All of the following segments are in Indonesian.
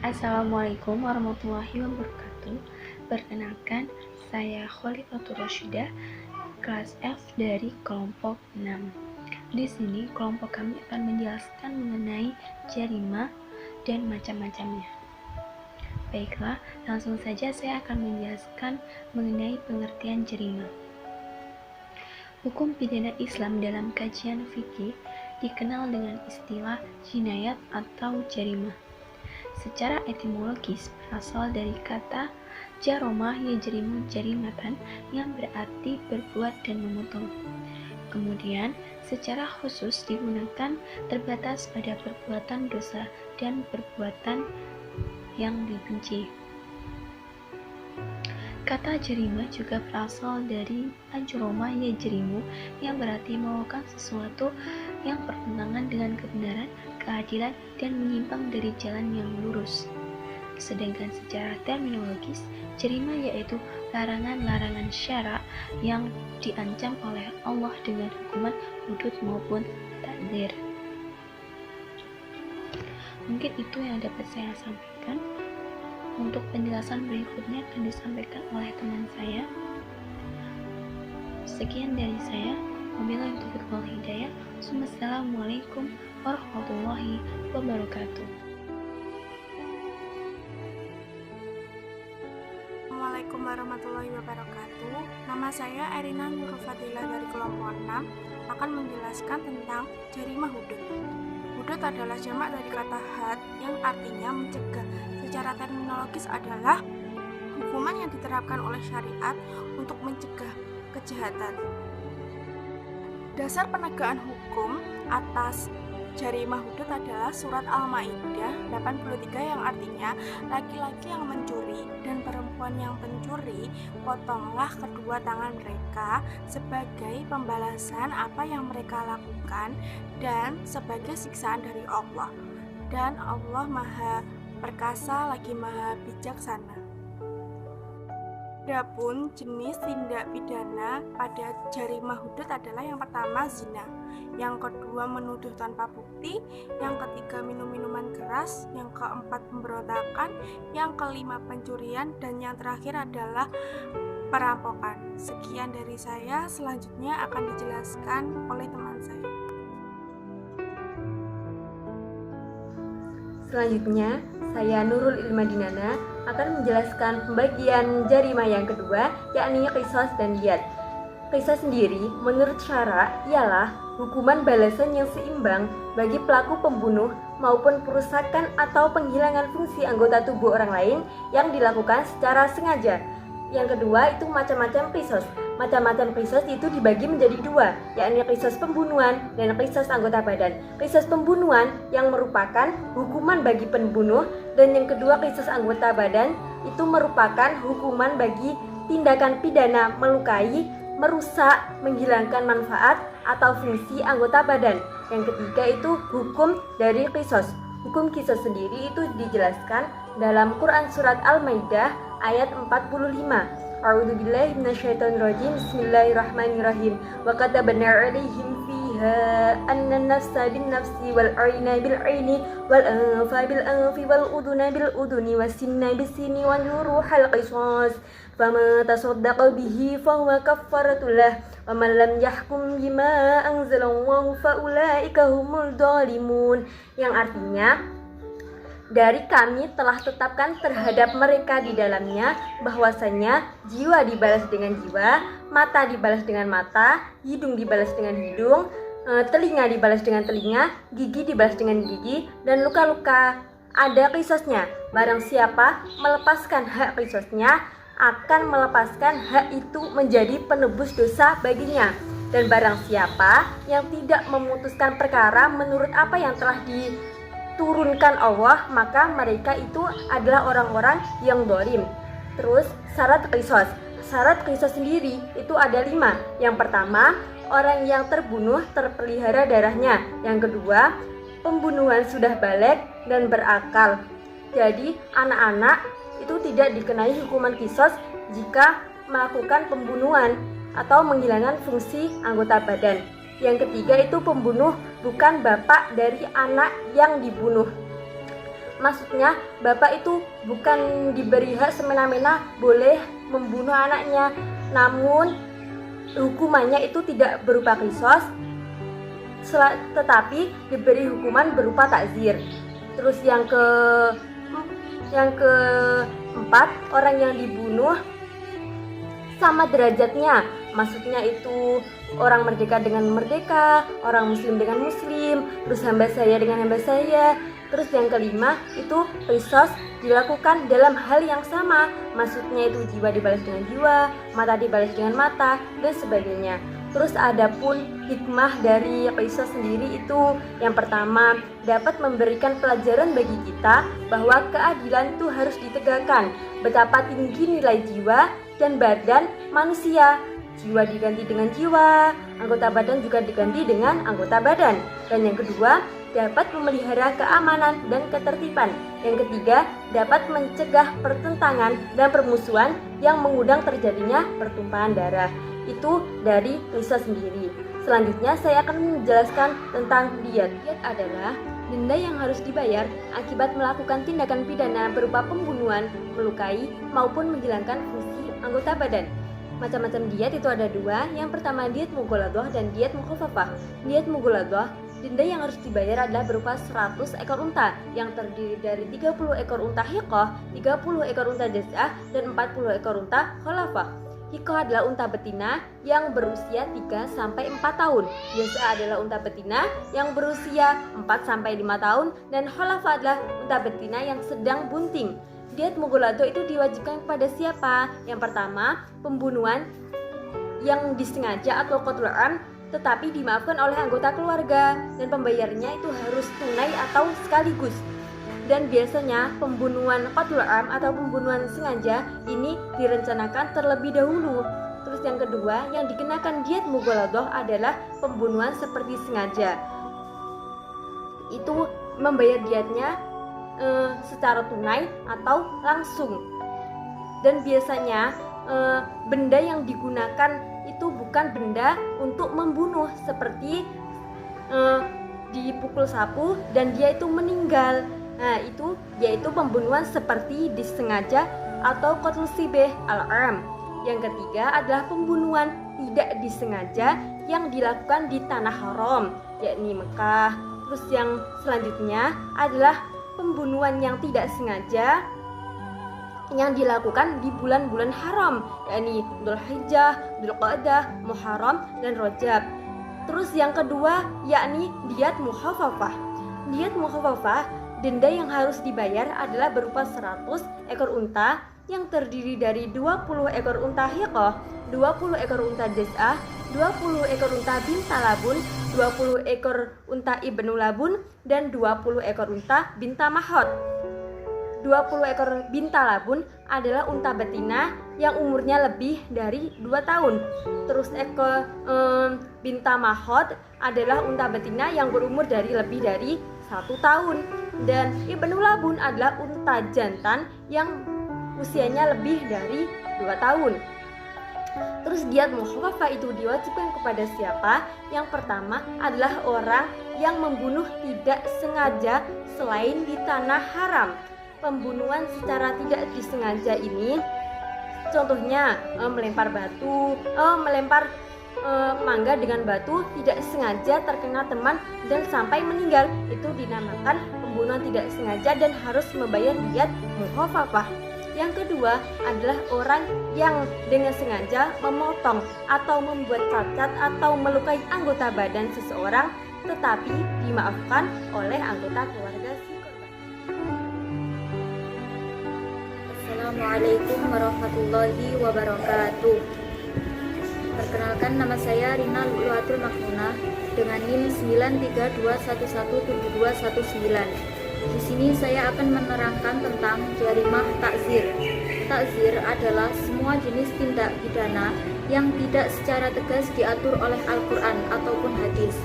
Assalamualaikum warahmatullahi wabarakatuh. Perkenalkan, saya Khalifatul Rasyidah, kelas F dari kelompok 6. Di sini kelompok kami akan menjelaskan mengenai jarima dan macam-macamnya. Baiklah, langsung saja saya akan menjelaskan mengenai pengertian jarima. Hukum pidana Islam dalam kajian fikih dikenal dengan istilah jinayat atau jarimah. Secara etimologis berasal dari kata jaromah yajrimu jarimatan yang berarti berbuat dan memotong. Kemudian, secara khusus digunakan terbatas pada perbuatan dosa dan perbuatan yang dibenci. Kata jarima juga berasal dari ajroma yajrimu yang berarti melakukan sesuatu yang bertentangan dengan kebenaran, keadilan, dan menyimpang dari jalan yang lurus. Sedangkan secara terminologis, jarima yaitu larangan-larangan syara yang diancam oleh Allah dengan hukuman hudud maupun takzir. Mungkin itu yang dapat saya sampaikan. Untuk penjelasan berikutnya akan disampaikan oleh teman saya. Sekian dari saya. Wabillahi taufiq wal hidayah. Wassalamualaikum warahmatullahi wabarakatuh. Assalamualaikum warahmatullahi wabarakatuh. Nama saya Erina Nurul Fadilah dari kelompok 6 akan menjelaskan tentang jarimah hudud. Hudud adalah jamak dari kata had yang artinya mencegah. Secara terminologis adalah hukuman yang diterapkan oleh syariat untuk mencegah kejahatan. Dasar penegakan hukum atas jarimah hudud adalah surat Al-Maidah 83 yang artinya laki-laki yang mencuri dan perempuan yang pencuri, potonglah kedua tangan mereka sebagai pembalasan apa yang mereka lakukan dan sebagai siksaan dari Allah. Dan Allah Maha Perkasa lagi Maha Bijaksana. Adapun jenis tindak pidana pada jarimah hudud adalah yang pertama zina, yang kedua menuduh tanpa bukti, yang ketiga minum minuman keras, yang keempat pemberontakan, yang kelima pencurian, dan yang terakhir adalah perampokan. Sekian dari saya, selanjutnya akan dijelaskan oleh teman saya. Selanjutnya, saya Nurul Ilmadinana akan menjelaskan pembagian jarimah yang kedua, yakni qisas dan diyat. Qisas sendiri, menurut syara, ialah hukuman balasan yang seimbang bagi pelaku pembunuh maupun perusakan atau penghilangan fungsi anggota tubuh orang lain yang dilakukan secara sengaja. Yang kedua itu macam-macam qisas. Macam-macam qisas itu dibagi menjadi dua, yakni qisas pembunuhan dan qisas anggota badan. Qisas pembunuhan yang merupakan hukuman bagi pembunuh, dan yang kedua qisas anggota badan itu merupakan hukuman bagi tindakan pidana melukai, merusak, menghilangkan manfaat atau fungsi anggota badan. Yang ketiga itu hukum dari qisas. Hukum qisas sendiri itu dijelaskan dalam Quran surat Al-Maidah ayat 45. A'udzubillahi minasyaitonirrajim. Bismillahirrahmanirrahim. Wa katabna 'alaihim fiha anna an-nafsa bin-nafsi wal 'ayna bil-'ayni wal anfa bil-anfi wal udhuna bil-udhuni was-sinna bis-sinni wal juruhal qisas. Faman tasaddaqa bihi fahuwa kaffaratul lah wa man lam yahkum bima anzalallahu fa ulaika humul dhalimun. Yang artinya, dari kami telah tetapkan terhadap mereka di dalamnya bahwasanya jiwa dibalas dengan jiwa, mata dibalas dengan mata, hidung dibalas dengan hidung, telinga dibalas dengan telinga, gigi dibalas dengan gigi, dan luka-luka ada qisasnya. Barang siapa melepaskan hak qisasnya akan melepaskan hak itu menjadi penebus dosa baginya. Dan barang siapa yang tidak memutuskan perkara menurut apa yang telah diturunkan Allah, maka mereka itu adalah orang-orang yang zalim. Terus syarat qisas. Syarat qisas sendiri itu ada 5. Yang pertama, orang yang terbunuh terpelihara darahnya. Yang kedua, pembunuhan sudah baligh dan berakal. Jadi anak-anak itu tidak dikenai hukuman qisas jika melakukan pembunuhan atau menghilangkan fungsi anggota badan. Yang ketiga itu pembunuh bukan bapak dari anak yang dibunuh. maksudnya bapak itu bukan diberi hak semena-mena boleh membunuh anaknya, namun hukumannya itu tidak berupa kisos, tetapi diberi hukuman berupa takzir. Terus yang keempat, orang yang dibunuh sama derajatnya, maksudnya itu orang merdeka dengan merdeka, orang muslim dengan muslim, terus hamba saya dengan hamba saya. Terus yang kelima itu qisas dilakukan dalam hal yang sama, maksudnya itu jiwa dibalas dengan jiwa, mata dibalas dengan mata, dan sebagainya. Terus adapun hikmah dari qisas sendiri itu yang pertama, dapat memberikan pelajaran bagi kita bahwa keadilan itu harus ditegakkan, betapa tinggi nilai jiwa dan badan manusia. Jiwa diganti dengan jiwa, anggota badan juga diganti dengan anggota badan. Dan yang kedua, dapat memelihara keamanan dan ketertiban. Yang ketiga, dapat mencegah pertentangan dan permusuhan yang mengundang terjadinya pertumpahan darah. Itu dari qisas sendiri. Selanjutnya saya akan menjelaskan tentang diyat. Diyat adalah denda yang harus dibayar akibat melakukan tindakan pidana berupa pembunuhan, melukai, maupun menghilangkan fungsi anggota badan. Macam-macam diyat itu ada dua. Yang pertama diyat mughaladah dan diyat mukhafafah. Diyat mughaladah, denda yang harus dibayar adalah berupa 100 ekor unta yang terdiri dari 30 ekor unta hiqah, 30 ekor unta jaz'ah, dan 40 ekor unta khalafah. Hiqah adalah unta betina yang berusia 3-4 tahun. Jaz'ah adalah unta betina yang berusia 4-5 tahun, dan khalafah adalah unta betina yang sedang bunting. Diyat mughaladah itu diwajibkan kepada siapa? Yang pertama, pembunuhan yang disengaja atau qatlul am tetapi dimaafkan oleh anggota keluarga, dan pembayarnya itu harus tunai atau sekaligus. Dan biasanya pembunuhan qatlul am atau pembunuhan sengaja ini direncanakan terlebih dahulu. Terus yang kedua, yang dikenakan diyat mughaladah adalah pembunuhan seperti sengaja. Itu membayar diyatnya secara tunai atau langsung. Dan biasanya benda yang digunakan itu bukan benda untuk membunuh, seperti dipukul sapu dan dia itu meninggal. Nah, itu yaitu pembunuhan seperti disengaja atau qatl shibh al-am. Yang ketiga adalah pembunuhan tidak disengaja yang dilakukan di tanah haram, yakni Mekah. Terus yang selanjutnya adalah pembunuhan yang tidak sengaja yang dilakukan di bulan-bulan haram, yakni Dzulhijjah, Dzulqa'dah, Muharram, dan Rajab. Terus yang kedua yakni diyat mukhafafah. Diyat mukhafafah, denda yang harus dibayar adalah berupa 100 ekor unta yang terdiri dari 20 ekor unta hiqah, 20 ekor unta jaz'ah, 20 ekor unta binta labun, 20 ekor unta ibnu labun, dan 20 ekor unta binta mahot. 20 ekor binta labun adalah unta betina yang umurnya lebih dari 2 tahun. Terus ekor binta mahot adalah unta betina yang berumur lebih dari 1 tahun. Dan ibnu labun adalah unta jantan yang usianya lebih dari 2 tahun. Terus diyat mukhafafah itu diwajibkan kepada siapa? Yang pertama adalah orang yang membunuh tidak sengaja selain di tanah haram. Pembunuhan secara tidak disengaja ini contohnya melempar batu, melempar mangga dengan batu tidak sengaja terkena teman dan sampai meninggal, itu dinamakan pembunuhan tidak sengaja dan harus membayar diyat mukhafafah. Yang kedua adalah orang yang dengan sengaja memotong atau membuat cacat atau melukai anggota badan seseorang tetapi dimaafkan oleh anggota keluarga si korban. Assalamualaikum warahmatullahi wabarakatuh. Perkenalkan, nama saya Rina Luatul Maknuna dengan NIM 932117219. Di sini saya akan menerangkan tentang jarimah takzir. Takzir adalah semua jenis tindak pidana yang tidak secara tegas diatur oleh Al-Quran ataupun hadis.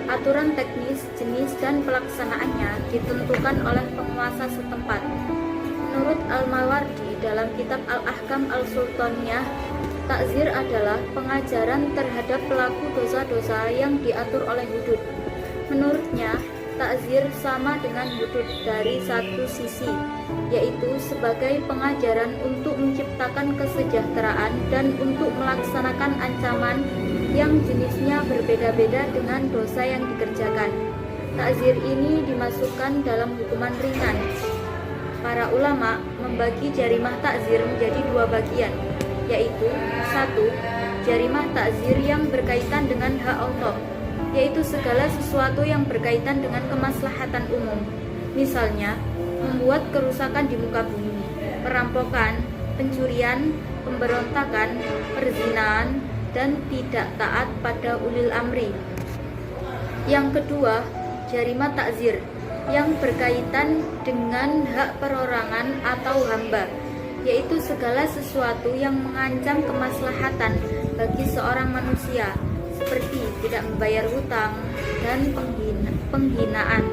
Aturan teknis, jenis, dan pelaksanaannya ditentukan oleh penguasa setempat. Menurut Al-Mawardi dalam kitab Al-Ahkam Al-Sultaniyah, takzir adalah pengajaran terhadap pelaku dosa-dosa yang diatur oleh hudud. Menurutnya, Takzir sama dengan hudud dari satu sisi, yaitu sebagai pengajaran untuk menciptakan kesejahteraan dan untuk melaksanakan ancaman yang jenisnya berbeda-beda dengan dosa yang dikerjakan. Takzir ini dimasukkan dalam hukuman ringan. Para ulama membagi jarimah takzir menjadi dua bagian, yaitu 1. Jarimah takzir yang berkaitan dengan hak Allah, yaitu segala sesuatu yang berkaitan dengan kemaslahatan umum, misalnya membuat kerusakan di muka bumi, perampokan, pencurian, pemberontakan, perzinahan, dan tidak taat pada ulil amri. Yang kedua, jarimah takzir yang berkaitan dengan hak perorangan atau hamba, yaitu segala sesuatu yang mengancam kemaslahatan bagi seorang manusia, seperti tidak membayar hutang dan penghinaan.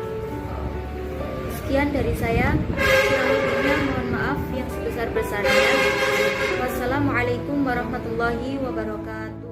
Sekian dari saya, kurang lebihnya mohon maaf yang sebesar-besarnya. Wassalamualaikum warahmatullahi wabarakatuh.